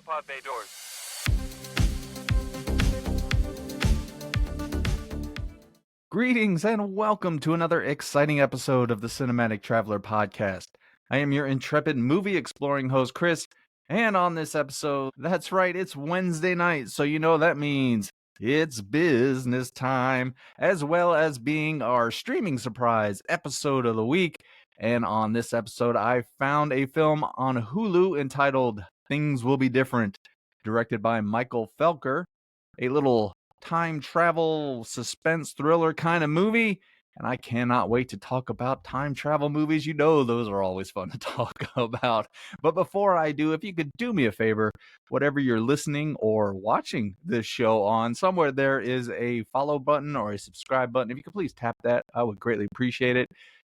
pod bay doors. Greetings and welcome to another exciting episode of the Cinematic Traveler podcast. I am your intrepid movie exploring host, Chris, and on this episode, that's right, it's Wednesday night, so you know that means it's business time, as well as being our streaming surprise episode of the week. And on this episode, I found a film on Hulu entitled Things Will Be Different, directed by Michael Felker, a little time travel suspense thriller kind of movie. And I cannot wait to talk about time travel movies. You know, those are always fun to talk about. But before I do, if you could do me a favor, whatever you're listening or watching this show on, somewhere there is a follow button or a subscribe button. If you could please tap that, I would greatly appreciate it,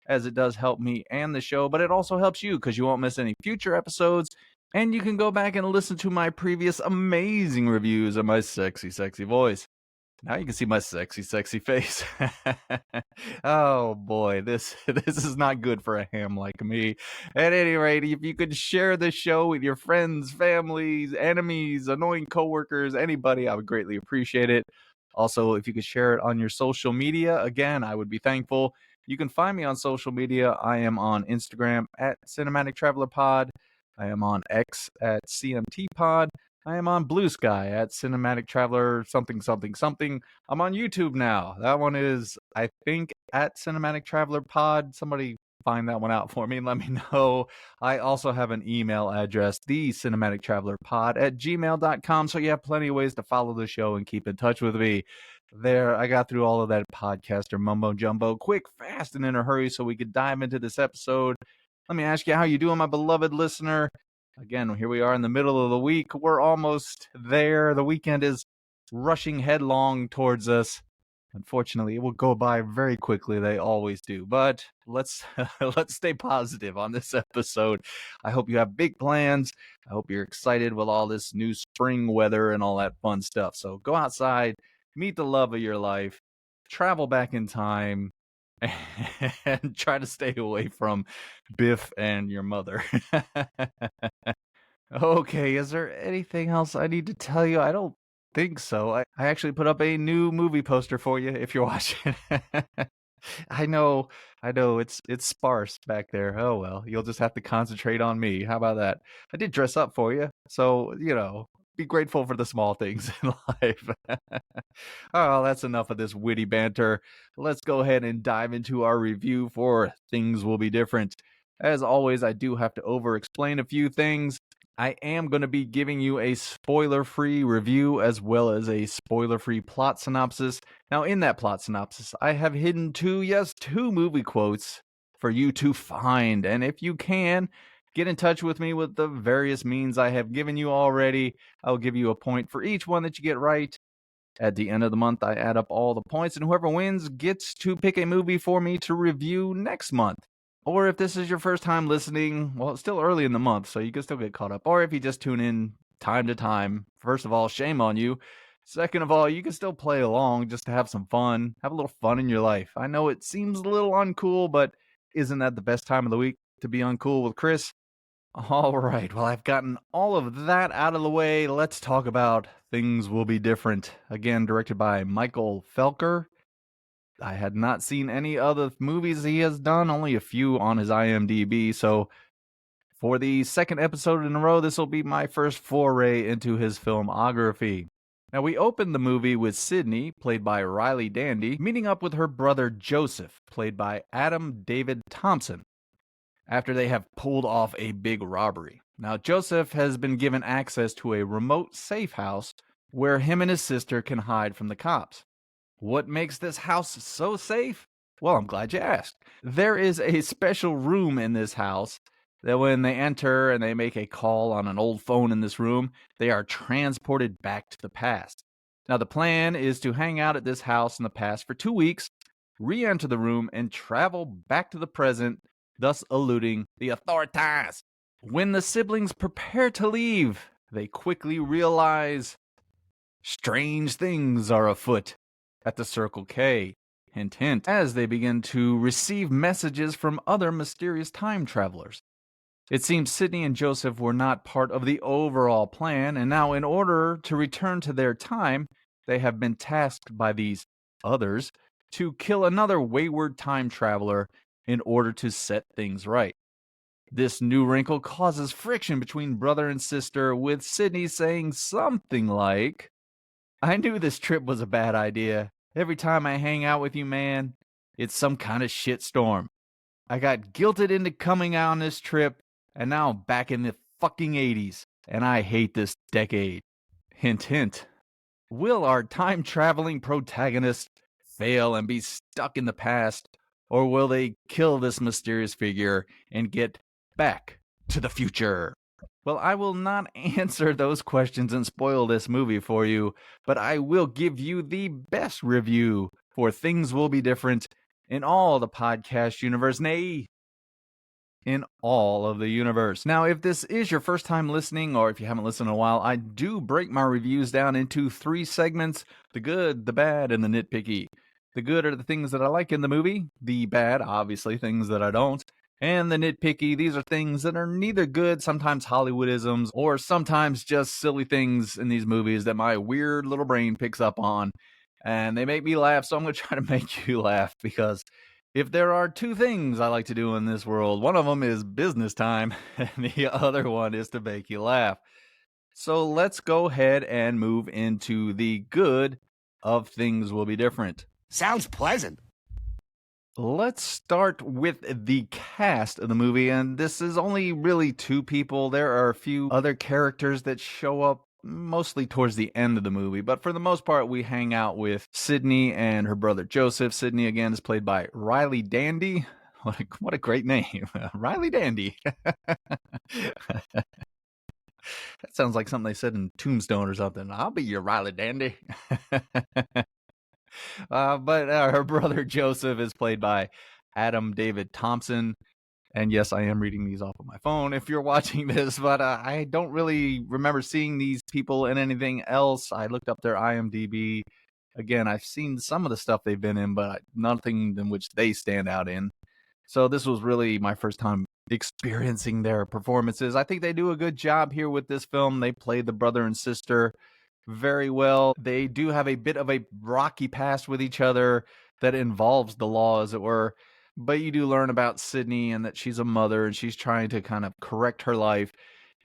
as it does help me and the show, but it also helps you because you won't miss any future episodes. And you can go back and listen to my previous amazing reviews of my sexy, sexy voice. Now you can see my sexy, sexy face. Oh boy, this is not good for a ham like me. At any rate, if you could share this show with your friends, families, enemies, annoying coworkers, anybody, I would greatly appreciate it. Also, if you could share it on your social media, again, I would be thankful. You can find me on social media. I am on Instagram at Cinematic Traveler Pod. I am on X at CMT Pod. I am on Blue Sky at Cinematic Traveler something something something. I'm on YouTube now. That one is, I think, at Cinematic Traveler Pod. Somebody find that one out for me and let me know. I also have an email address, thecinematictravelerpod@gmail.com. So you have plenty of ways to follow the show and keep in touch with me. There, I got through all of that podcaster mumbo jumbo quick, fast, and in a hurry so we could dive into this episode. Let me ask you, how you doing, my beloved listener? Again, here we are in the middle of the week. We're almost there. The weekend is rushing headlong towards us. Unfortunately, it will go by very quickly. They always do. But let's stay positive on this episode. I hope you have big plans. I hope you're excited with all this new spring weather and all that fun stuff. So go outside, meet the love of your life, travel back in time, and try to stay away from Biff and your mother. Okay, is there anything else I need to tell you? I don't think so. I actually put up a new movie poster for you if you're watching. I know, it's sparse back there. Oh well, you'll just have to concentrate on me. How about that? I did dress up for you, so be grateful for the small things in life. Oh, that's enough of this witty banter. Let's go ahead and dive into our review for Things Will Be Different. As always, I do have to over-explain a few things. I am going to be giving you a spoiler-free review as well as a spoiler-free plot synopsis. Now, in that plot synopsis, I have hidden two movie quotes for you to find. And if you can, get in touch with me with the various means I have given you already. I'll give you a point for each one that you get right. At the end of the month, I add up all the points, and whoever wins gets to pick a movie for me to review next month. Or if this is your first time listening, well, it's still early in the month, so you can still get caught up. Or if you just tune in time to time, first of all, shame on you. Second of all, you can still play along just to have some fun, have a little fun in your life. I know it seems a little uncool, but isn't that the best time of the week to be uncool with Chris? All right, well, I've gotten all of that out of the way. Let's talk about Things Will Be Different. Again, directed by Michael Felker. I had not seen any other movies he has done, only a few on his IMDb. So for the second episode in a row, this will be my first foray into his filmography. Now, we open the movie with Sydney, played by Riley Dandy, meeting up with her brother Joseph, played by Adam David Thompson, after they have pulled off a big robbery. Now, Joseph has been given access to a remote safe house where him and his sister can hide from the cops. What makes this house so safe? Well, I'm glad you asked. There is a special room in this house that when they enter and they make a call on an old phone in this room, they are transported back to the past. Now, the plan is to hang out at this house in the past for 2 weeks, re-enter the room, and travel back to the present, thus eluding the authorities. When the siblings prepare to leave, they quickly realize strange things are afoot at the Circle K, hint hint, as they begin to receive messages from other mysterious time travelers. It seems Sydney and Joseph were not part of the overall plan, and now, in order to return to their time, they have been tasked by these others to kill another wayward time traveler in order to set things right. This new wrinkle causes friction between brother and sister, with Sydney saying something like, I knew this trip was a bad idea. Every time I hang out with you, man, it's some kind of shitstorm. I got guilted into coming out on this trip, and now I'm back in the fucking 80s, and I hate this decade. Hint, hint. Will our time traveling protagonist fail and be stuck in the past, or will they kill this mysterious figure and get back to the future? Well, I will not answer those questions and spoil this movie for you, but I will give you the best review for Things Will Be Different in all the podcast universe, nay, in all of the universe. Now, if this is your first time listening, or if you haven't listened in a while, I do break my reviews down into 3 segments: the good, the bad, and the nitpicky. The good are the things that I like in the movie, the bad, obviously, things that I don't. And the nitpicky, these are things that are neither good, sometimes Hollywoodisms, or sometimes just silly things in these movies that my weird little brain picks up on. And they make me laugh, so I'm going to try to make you laugh, because if there are 2 things I like to do in this world, one of them is business time, and the other one is to make you laugh. So let's go ahead and move into the good of Things Will Be Different. Sounds pleasant. Let's start with the cast of the movie, and this is only really 2 people. There are a few other characters that show up mostly towards the end of the movie, but for the most part, we hang out with Sydney and her brother Joseph. Sydney, again, is played by Riley Dandy. What a great name. Riley Dandy. That sounds like something they said in Tombstone or something. I'll be your Riley Dandy. But her brother Joseph is played by Adam David Thompson. And yes, I am reading these off of my phone if you're watching this, but I don't really remember seeing these people in anything else. I looked up their IMDb. Again, I've seen some of the stuff they've been in, but nothing in which they stand out in. So this was really my first time experiencing their performances. I think they do a good job here with this film. They play the brother and sister very well. They do have a bit of a rocky past with each other that involves the law, as it were. But you do learn about Sydney and that she's a mother and she's trying to kind of correct her life.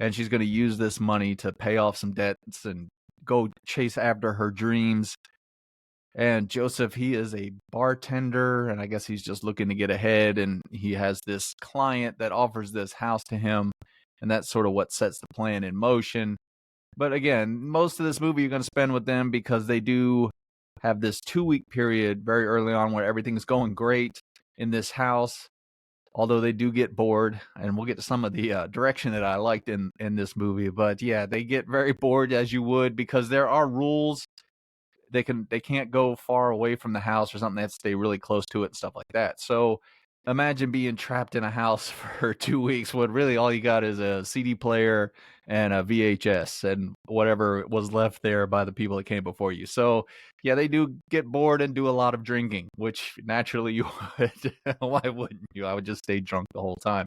And she's going to use this money to pay off some debts and go chase after her dreams. And Joseph, he is a bartender, and I guess he's just looking to get ahead. And he has this client that offers this house to him. And that's sort of what sets the plan in motion. But again, most of this movie you're going to spend with them because they do have this 2-week period very early on where everything's going great in this house, although they do get bored, and we'll get to some of the direction that I liked in this movie. But yeah, they get very bored, as you would, because there are rules. They can't go far away from the house or something. They have to stay really close to it and stuff like that. So imagine being trapped in a house for 2 weeks when really all you got is a CD player and a VHS and whatever was left there by the people that came before you. So yeah, they do get bored and do a lot of drinking, which naturally you would. Why wouldn't you? I would just stay drunk the whole time.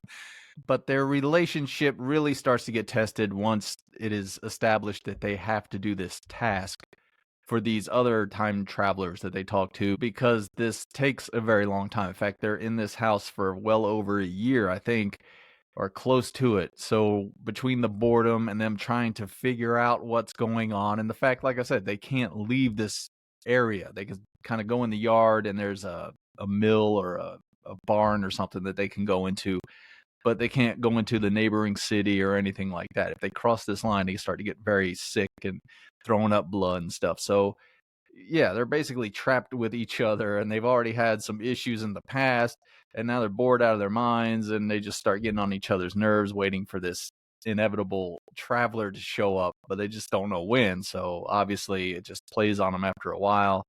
But their relationship really starts to get tested once it is established that they have to do this task for these other time travelers that they talk to, because this takes a very long time. In fact, they're in this house for well over a year, I think, or close to it. So between the boredom and them trying to figure out what's going on, and the fact, like I said, they can't leave this area. They can kind of go in the yard and there's a mill or a barn or something that they can go into, but they can't go into the neighboring city or anything like that. If they cross this line, they start to get very sick and throwing up blood and stuff. So yeah, they're basically trapped with each other, and they've already had some issues in the past, and now they're bored out of their minds, and they just start getting on each other's nerves, waiting for this inevitable traveler to show up, but they just don't know when. So obviously it just plays on them after a while.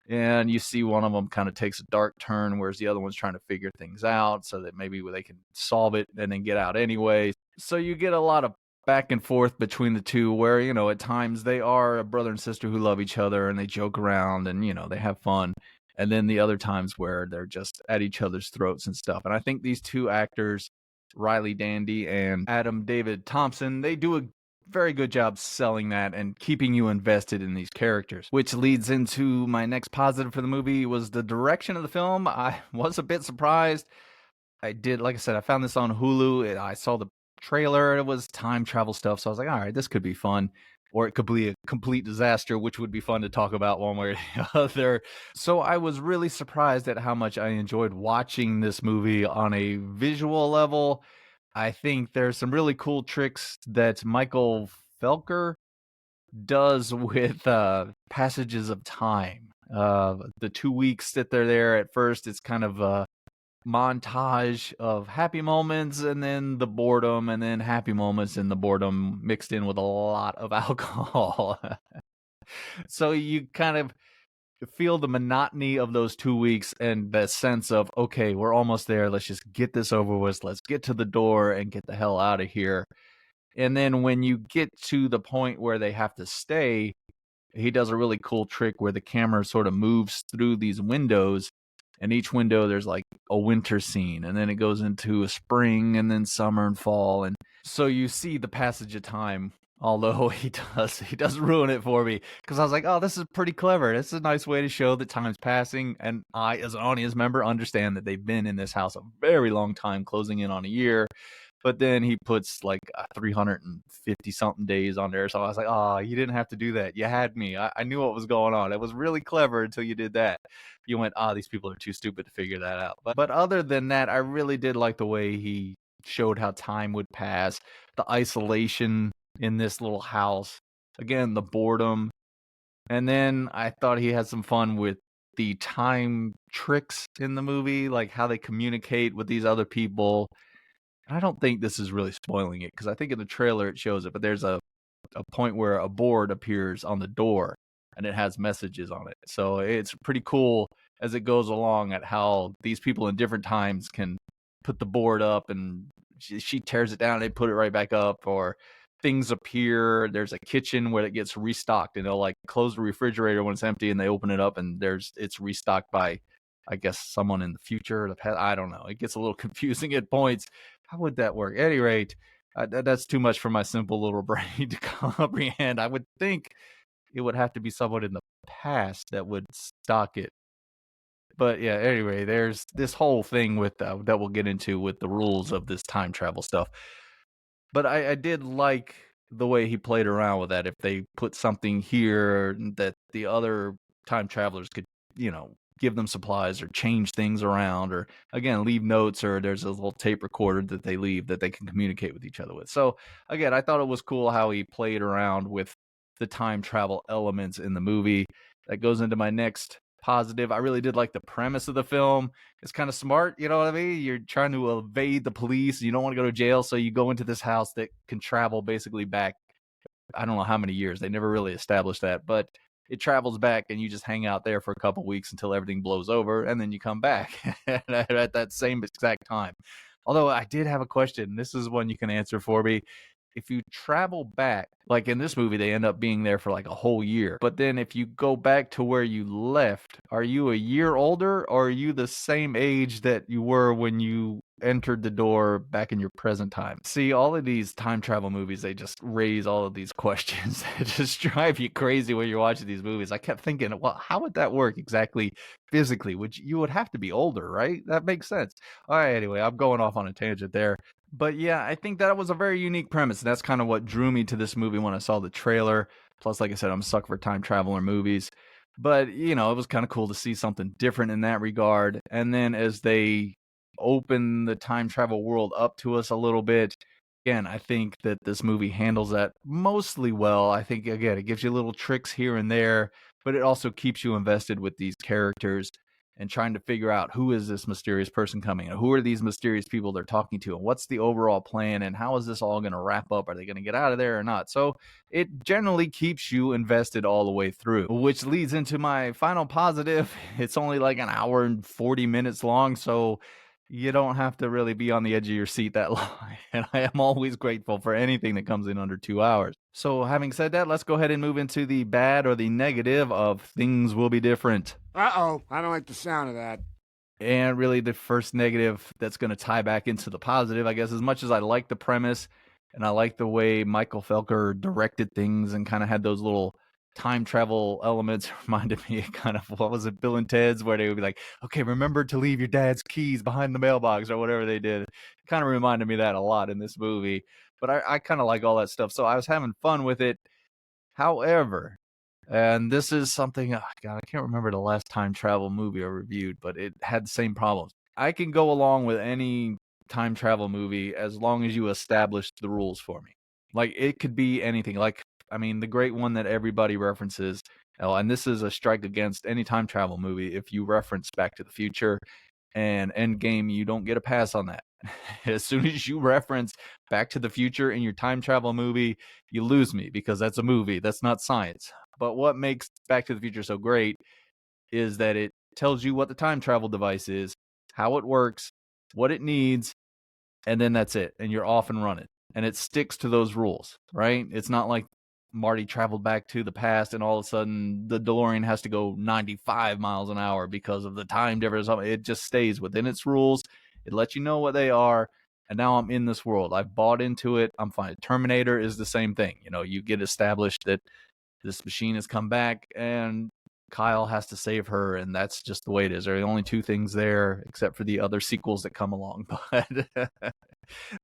And you see one of them kind of takes a dark turn, whereas the other one's trying to figure things out so that maybe they can solve it and then get out anyway. So you get a lot of back and forth between the two where, at times they are a brother and sister who love each other and they joke around and, they have fun. And then the other times where they're just at each other's throats and stuff. And I think these 2 actors Riley Dandy and Adam David Thompson, they do a very good job selling that and keeping you invested in these characters. Which leads into my next positive for the movie was the direction of the film. I was a bit surprised. I did, like I said, I found this on Hulu. I saw the trailer. It was time travel stuff. So I was like, all right, this could be fun. Or it could be a complete disaster, which would be fun to talk about one way or the other. So I was really surprised at how much I enjoyed watching this movie on a visual level. I think there's some really cool tricks that Michael Felker does with passages of time. The 2 weeks that they're there at first, it's kind of montage of happy moments and then the boredom and then happy moments and the boredom mixed in with a lot of alcohol. So you kind of feel the monotony of those 2 weeks and the sense of, okay, we're almost there. Let's just get this over with. Let's get to the door and get the hell out of here. And then when you get to the point where they have to stay, he does a really cool trick where the camera sort of moves through these windows, and each window there's like a winter scene, and then it goes into a spring and then summer and fall. And so you see the passage of time, although he does ruin it for me, because I was like, oh, this is pretty clever. This is a nice way to show that time's passing, and I, as an audience member, understand that they've been in this house a very long time, closing in on a year. But then he puts like 350 something days on there. So I was like, oh, you didn't have to do that. You had me. I knew what was going on. It was really clever until you did that. You went, these people are too stupid to figure that out. But other than that, I really did like the way he showed how time would pass, the isolation in this little house. Again, the boredom. And then I thought he had some fun with the time tricks in the movie, like how they communicate with these other people. I don't think this is really spoiling it, because I think in the trailer it shows it, but there's a point where a board appears on the door and it has messages on it. So it's pretty cool as it goes along at how these people in different times can put the board up, and she tears it down and they put it right back up, or things appear. There's a kitchen where it gets restocked, and they'll like close the refrigerator when it's empty and they open it up and it's restocked by, I guess, someone in the future. I don't know. It gets a little confusing at points. How would that work? At any rate, that's too much for my simple little brain to comprehend. I would think it would have to be someone in the past that would stock it. But yeah, anyway, there's this whole thing with that we'll get into with the rules of this time travel stuff. But I did like the way he played around with that. If they put something here that the other time travelers could, give them supplies or change things around, or again, leave notes, or there's a little tape recorder that they leave that they can communicate with each other with. So again, I thought it was cool how he played around with the time travel elements in the movie. That goes into my next positive. I really did like the premise of the film. It's kind of smart, you know what I mean? You're trying to evade the police. You don't want to go to jail, so you go into this house that can travel basically back, I don't know how many years. They never really established that, but it travels back, and you just hang out there for a couple weeks until everything blows over, and then you come back at that same exact time. Although I did have a question. This is one you can answer for me. If you travel back, like in this movie, they end up being there for like a whole year. But then if you go back to where you left, are you a year older, or are you the same age that you were when you entered the door back in your present time? See, all of these time travel movies, they just raise all of these questions that just drive you crazy when you're watching these movies. I kept thinking, well, how would that work exactly physically? Which you would have to be older, right? That makes sense. All right, anyway, I'm going off on a tangent there. But yeah, I think that was a very unique premise. That's kind of what drew me to this movie when I saw the trailer. Plus, like I said, I'm a sucker for time traveler movies. But, it was kind of cool to see something different in that regard. And then as they open the time travel world up to us a little bit, again, I think that this movie handles that mostly well. I think, again, it gives you little tricks here and there, but it also keeps you invested with these characters and trying to figure out who is this mysterious person coming and who are these mysterious people they're talking to and what's the overall plan and how is this all going to wrap up? Are they going to get out of there or not? So it generally keeps you invested all the way through, which leads into my final positive. It's only like an hour and 40 minutes long, so you don't have to really be on the edge of your seat that long. And I am always grateful for anything that comes in under 2 hours. So having said that, let's go ahead and move into the bad or the negative of Things Will Be Different. Uh-oh, I don't like the sound of that. And really the first negative that's going to tie back into the positive, I guess, as much as I like the premise and I like the way Michael Felker directed things and kind of had those little time travel elements, reminded me of kind of, what was it, Bill and Ted's, where they would be like, okay, remember to leave your dad's keys behind the mailbox or whatever they did. It kind of reminded me of that a lot in this movie. But I kind of like all that stuff. So I was having fun with it. However, and this is something, oh God, I can't remember the last time travel movie I reviewed, but it had the same problems. I can go along with any time travel movie as long as you establish the rules for me. Like, it could be anything. Like, I mean, the great one that everybody references, and this is a strike against any time travel movie. If you reference Back to the Future and Endgame, you don't get a pass on that. As soon as you reference Back to the Future in your time travel movie, you lose me, because that's a movie. That's not science. But what makes Back to the Future so great is that it tells you what the time travel device is, how it works, what it needs, and then that's it. And you're off and running. And it sticks to those rules, right? It's not like Marty traveled back to the past and all of a sudden the DeLorean has to go 95 miles an hour because of the time difference. It just stays within its rules. It lets you know what they are. And now I'm in this world. I've bought into it. I'm fine. Terminator is the same thing. You know, you get established that this machine has come back and Kyle has to save her, and that's just the way it is. There are only two things there, except for the other sequels that come along.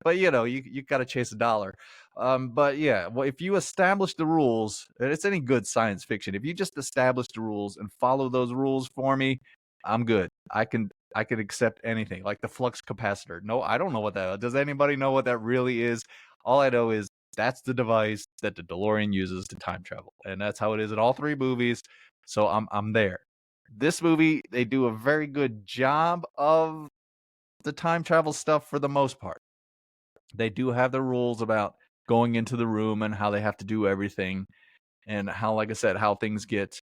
But you know, you got to chase a dollar. But yeah, well, if you establish the rules, and it's any good science fiction, if you just establish the rules and follow those rules for me, I'm good. I can accept anything, like the flux capacitor. No, I don't know what that is. Does anybody know what that really is? All I know is that's the device that the DeLorean uses to time travel, and that's how it is in all three movies. So I'm there. This movie, they do a very good job of the time travel stuff for the most part. They do have the rules about going into the room and how they have to do everything, and how, like I said, how things get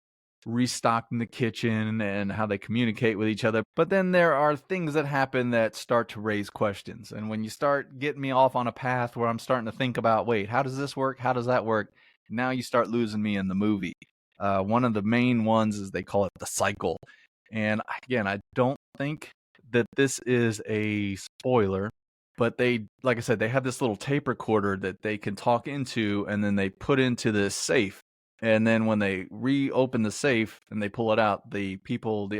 restocked in the kitchen and how they communicate with each other. But then there are things that happen that start to raise questions. And when you start getting me off on a path where I'm starting to think about, wait, how does this work? How does that work? Now you start losing me in the movie. One of the main ones is they call it the cycle. And again, I don't think that this is a spoiler, but they, like I said, they have this little tape recorder that they can talk into, and then they put into this safe. And then when they reopen the safe and they pull it out, the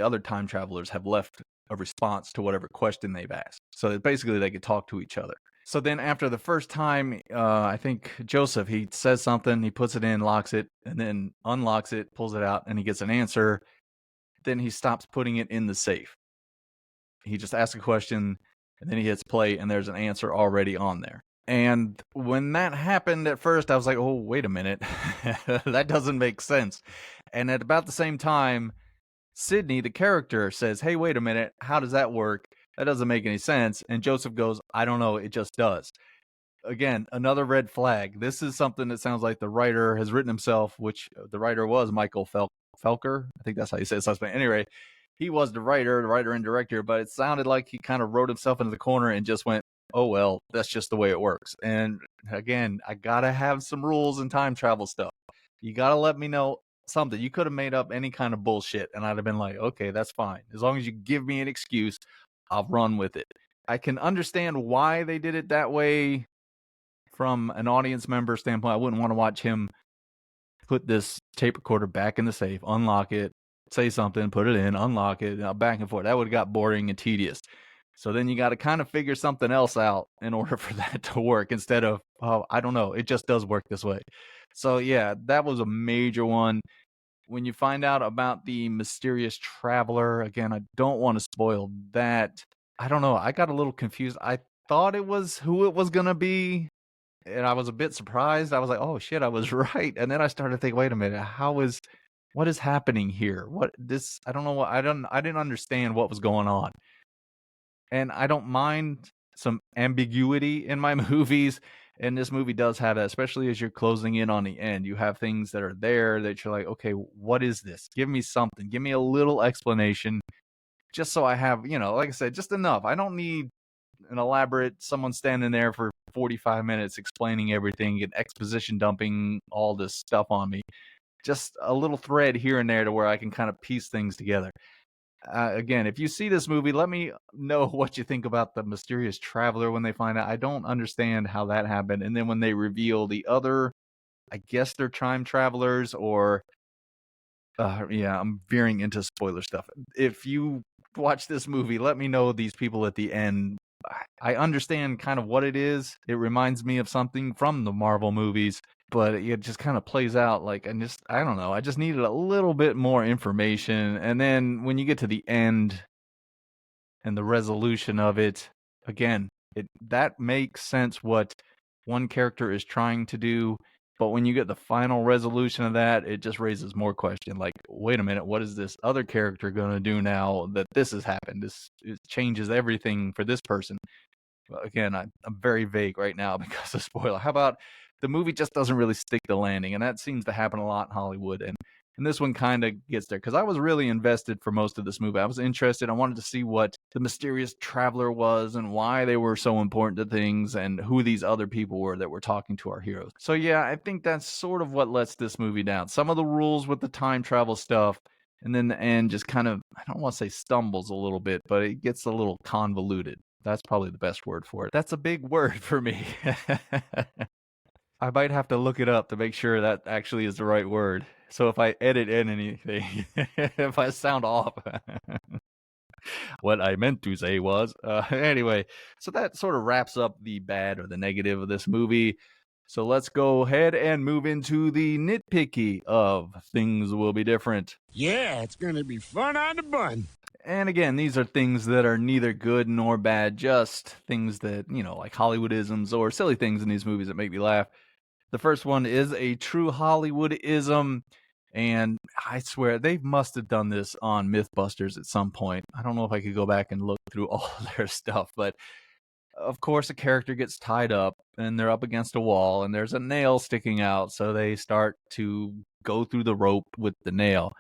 other time travelers have left a response to whatever question they've asked. So that basically they could talk to each other. So then after the first time, I think Joseph, he says something, he puts it in, locks it, and then unlocks it, pulls it out, and he gets an answer. Then he stops putting it in the safe. He just asks a question, and then he hits play, and there's an answer already on there. And when that happened at first, I was like, oh, wait a minute. That doesn't make sense. And at about the same time, Sydney, the character, says, hey, wait a minute. How does that work? That doesn't make any sense. And Joseph goes, I don't know. It just does. Again, another red flag. This is something that sounds like the writer has written himself, which the writer was Michael Felker. I think that's how you say his last name. Anyway, he was the writer and director, but it sounded like he kind of wrote himself into the corner and just went, oh, well, that's just the way it works. And again, I got to have some rules and time travel stuff. You got to let me know something. You could have made up any kind of bullshit, and I'd have been like, okay, that's fine. As long as you give me an excuse, I'll run with it. I can understand why they did it that way from an audience member standpoint. I wouldn't want to watch him put this tape recorder back in the safe, unlock it, say something, put it in, unlock it, back and forth. That would have got boring and tedious. So then you got to kind of figure something else out in order for that to work, instead of, oh, I don't know, it just does work this way. So yeah, that was a major one. When you find out about the mysterious traveler, again, I don't want to spoil that. I don't know. I got a little confused. I thought it was who it was going to be, and I was a bit surprised. I was like, oh shit, I was right. And then I started to think, wait a minute, what is happening here? I don't know what, I didn't understand what was going on. And I don't mind some ambiguity in my movies. And this movie does have that, especially as you're closing in on the end. You have things that are there that you're like, okay, what is this? Give me something. Give me a little explanation, just so I have, like I said, just enough. I don't need an elaborate someone standing there for 45 minutes explaining everything and exposition dumping all this stuff on me. Just a little thread here and there to where I can kind of piece things together. Again, if you see this movie, let me know what you think about the mysterious traveler when they find out. I don't understand how that happened. And then when they reveal the other, I guess they're time travelers or yeah, I'm veering into spoiler stuff. If you watch this movie, let me know these people at the end. I understand kind of what it is. It reminds me of something from the Marvel movies, but it just kind of plays out like, and just, I don't know. I just needed a little bit more information. And then when you get to the end and the resolution of it, again, that makes sense what one character is trying to do, but when you get the final resolution of that, it just raises more question. Like, wait a minute, what is this other character going to do now that this has happened? This it changes everything for this person. Well, again, I'm very vague right now because of spoiler. How about the movie just doesn't really stick the landing, and that seems to happen a lot in Hollywood. And this one kind of gets there because I was really invested for most of this movie. I was interested. I wanted to see what the mysterious traveler was and why they were so important to things and who these other people were that were talking to our heroes. So yeah, I think that's sort of what lets this movie down. Some of the rules with the time travel stuff, and then the end just kind of, I don't want to say stumbles a little bit, but it gets a little convoluted. That's probably the best word for it. That's a big word for me. I might have to look it up to make sure that actually is the right word. So if I edit in anything, if I sound off, what I meant to say was, anyway, so that sort of wraps up the bad or the negative of this movie. So let's go ahead and move into the nitpicky of things will be different. Yeah, it's going to be fun on the bun. And again, these are things that are neither good nor bad, just things that, like Hollywoodisms or silly things in these movies that make me laugh. The first one is a true Hollywoodism, and I swear they must have done this on Mythbusters at some point. I don't know if I could go back and look through all their stuff, but of course a character gets tied up and they're up against a wall and there's a nail sticking out, so they start to go through the rope with the nail.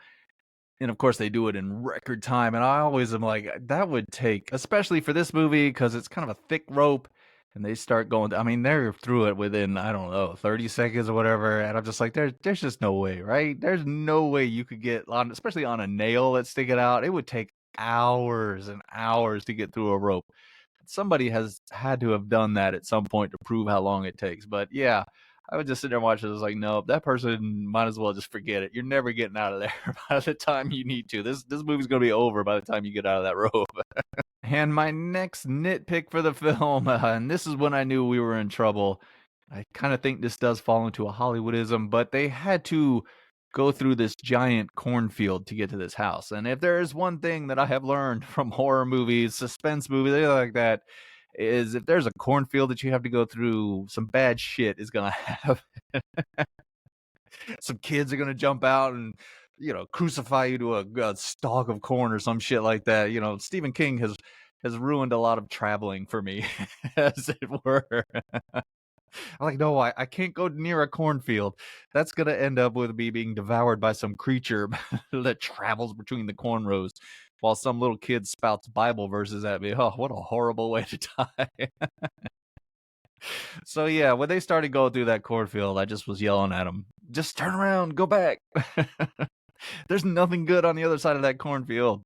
And of course, they do it in record time. And I always am like, that would take, especially for this movie, because it's kind of a thick rope. And they start going, I mean, they're through it within, I don't know, 30 seconds or whatever. And I'm just like, there's just no way, right? There's no way you could get on, especially on a nail that's sticking out. It would take hours and hours to get through a rope. Somebody has had to have done that at some point to prove how long it takes. But yeah, I would just sit there and watch it. I was like, no, that person might as well just forget it. You're never getting out of there by the time you need to. This movie's going to be over by the time you get out of that rope. And my next nitpick for the film, and this is when I knew we were in trouble. I kind of think this does fall into a Hollywoodism, but they had to go through this giant cornfield to get to this house. And if there is one thing that I have learned from horror movies, suspense movies, anything like that, is if there's a cornfield that you have to go through, some bad shit is gonna happen. Some kids are gonna jump out and crucify you to a stalk of corn or some shit like that. Stephen King has ruined a lot of traveling for me, as it were. I'm like, no, I can't go near a cornfield. That's going to end up with me being devoured by some creature that travels between the corn rows while some little kid spouts Bible verses at me. Oh, what a horrible way to die. So, yeah, when they started going through that cornfield, I just was yelling at them, just turn around, go back. There's nothing good on the other side of that cornfield.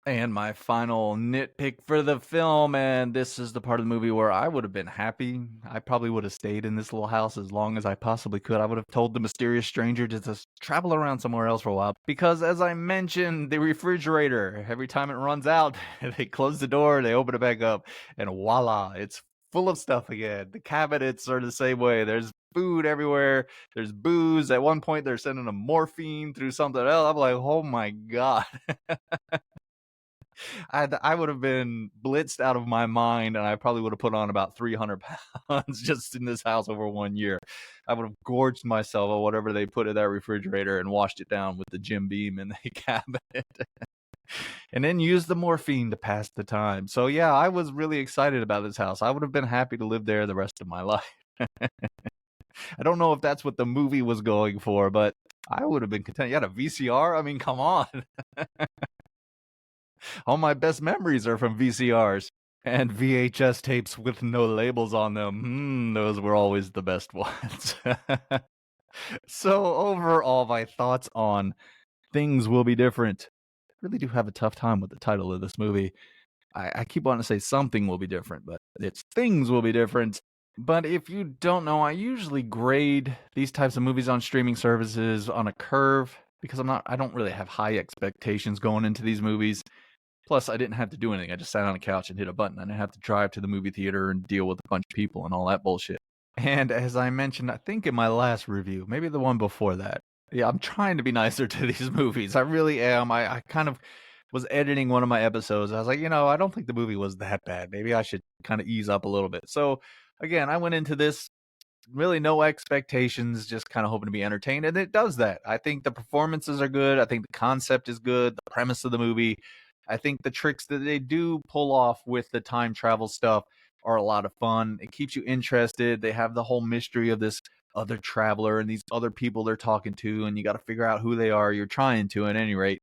And my final nitpick for the film, and this is the part of the movie where I would have been happy. I probably would have stayed in this little house as long as I possibly could. I would have told the mysterious stranger to just travel around somewhere else for a while. Because as I mentioned, the refrigerator, every time it runs out, they close the door, they open it back up, and voila, it's full of stuff again. The cabinets are the same way. There's food everywhere. There's booze. At one point, they're sending a morphine through something else. I'm like, oh my God. I would have been blitzed out of my mind, and I probably would have put on about 300 pounds just in this house over 1 year. I would have gorged myself on whatever they put in that refrigerator and washed it down with the Jim Beam in the cabinet. And then used the morphine to pass the time. So yeah, I was really excited about this house. I would have been happy to live there the rest of my life. I don't know if that's what the movie was going for, but I would have been content. You had a VCR? I mean, come on. All my best memories are from VCRs and VHS tapes with no labels on them. Those were always the best ones. So overall, my thoughts on Things Will Be Different. really do have a tough time with the title of this movie. I keep wanting to say something will be different, but it's things will be different. But if you don't know, I usually grade these types of movies on streaming services on a curve because I don't really have high expectations going into these movies. Plus, I didn't have to do anything. I just sat on a couch and hit a button. I didn't have to drive to the movie theater and deal with a bunch of people and all that bullshit. And as I mentioned, I think in my last review, maybe the one before that, yeah, I'm trying to be nicer to these movies. I really am. I kind of was editing one of my episodes. I was like, I don't think the movie was that bad. Maybe I should kind of ease up a little bit. So again, I went into this really no expectations, just kind of hoping to be entertained. And it does that. I think the performances are good. I think the concept is good. The premise of the movie. I think the tricks that they do pull off with the time travel stuff are a lot of fun. It keeps you interested. They have the whole mystery of this other traveler and these other people they're talking to, and you got to figure out who they are. You're trying to, at any rate,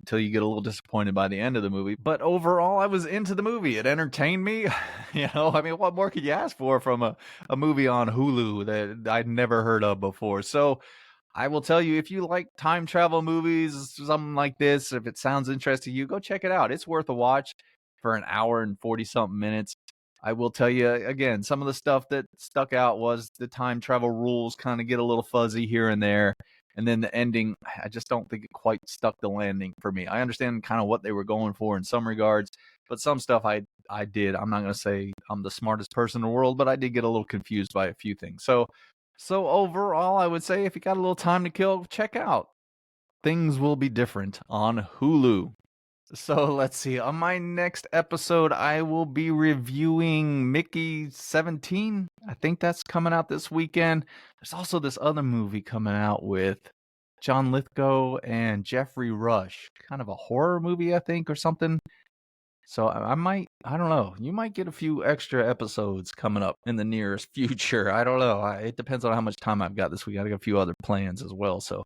until you get a little disappointed by the end of the movie. But overall, I was into the movie. It entertained me. I mean, what more could you ask for from a movie on Hulu that I'd never heard of before? So I will tell you, if you like time travel movies, something like this, if it sounds interesting to you, go check it out. It's worth a watch for an hour and 40 something minutes. I will tell you again, some of the stuff that stuck out was the time travel rules kind of get a little fuzzy here and there. And then the ending, I just don't think it quite stuck the landing for me. I understand kind of what they were going for in some regards, but some stuff I did. I'm not going to say I'm the smartest person in the world, but I did get a little confused by a few things. So overall, I would say if you got a little time to kill, check out Things Will Be Different on Hulu. So let's see. On my next episode, I will be reviewing Mickey 17. I think that's coming out this weekend. There's also this other movie coming out with John Lithgow and Jeffrey Rush. Kind of a horror movie, I think, or something. So I don't know. You might get a few extra episodes coming up in the nearest future. I don't know. It depends on how much time I've got this week. I got a few other plans as well. So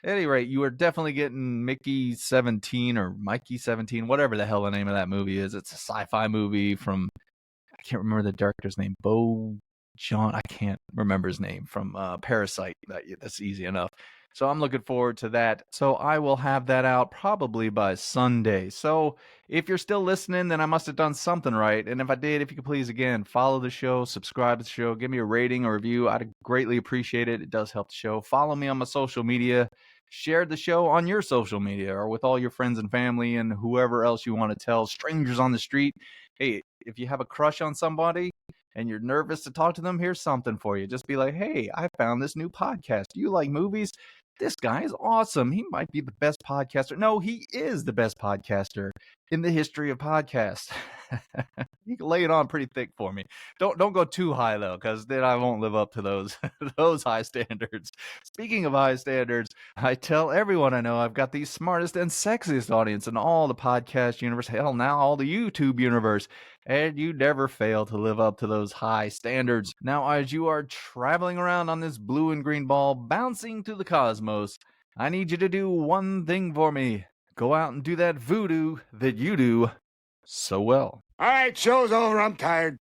at any rate, you are definitely getting Mickey 17 or Mikey 17, whatever the hell the name of that movie is. It's a sci-fi movie from, I can't remember the director's name, I can't remember his name, from Parasite. That's easy enough. So I'm looking forward to that. So I will have that out probably by Sunday. So if you're still listening, then I must have done something right. And if I did, if you could please, again, follow the show, subscribe to the show, give me a rating or review. I'd greatly appreciate it. It does help the show. Follow me on my social media. Share the show on your social media or with all your friends and family and whoever else you want to tell, strangers on the street. Hey, if you have a crush on somebody and you're nervous to talk to them, here's something for you. Just be like, hey, I found this new podcast. Do you like movies? This guy is awesome. He might be the best podcaster. No, he is the best podcaster in the history of podcasts. You can lay it on pretty thick for me. Don't go too high though, because then I won't live up to those those high standards. Speaking of high standards, I tell everyone I know I've got the smartest and sexiest audience in all the podcast universe. Hell, now all the YouTube universe. And you never fail to live up to those high standards. Now, as you are traveling around on this blue and green ball, bouncing to the cosmos, I need you to do one thing for me. Go out and do that voodoo that you do so well. All right, show's over. I'm tired.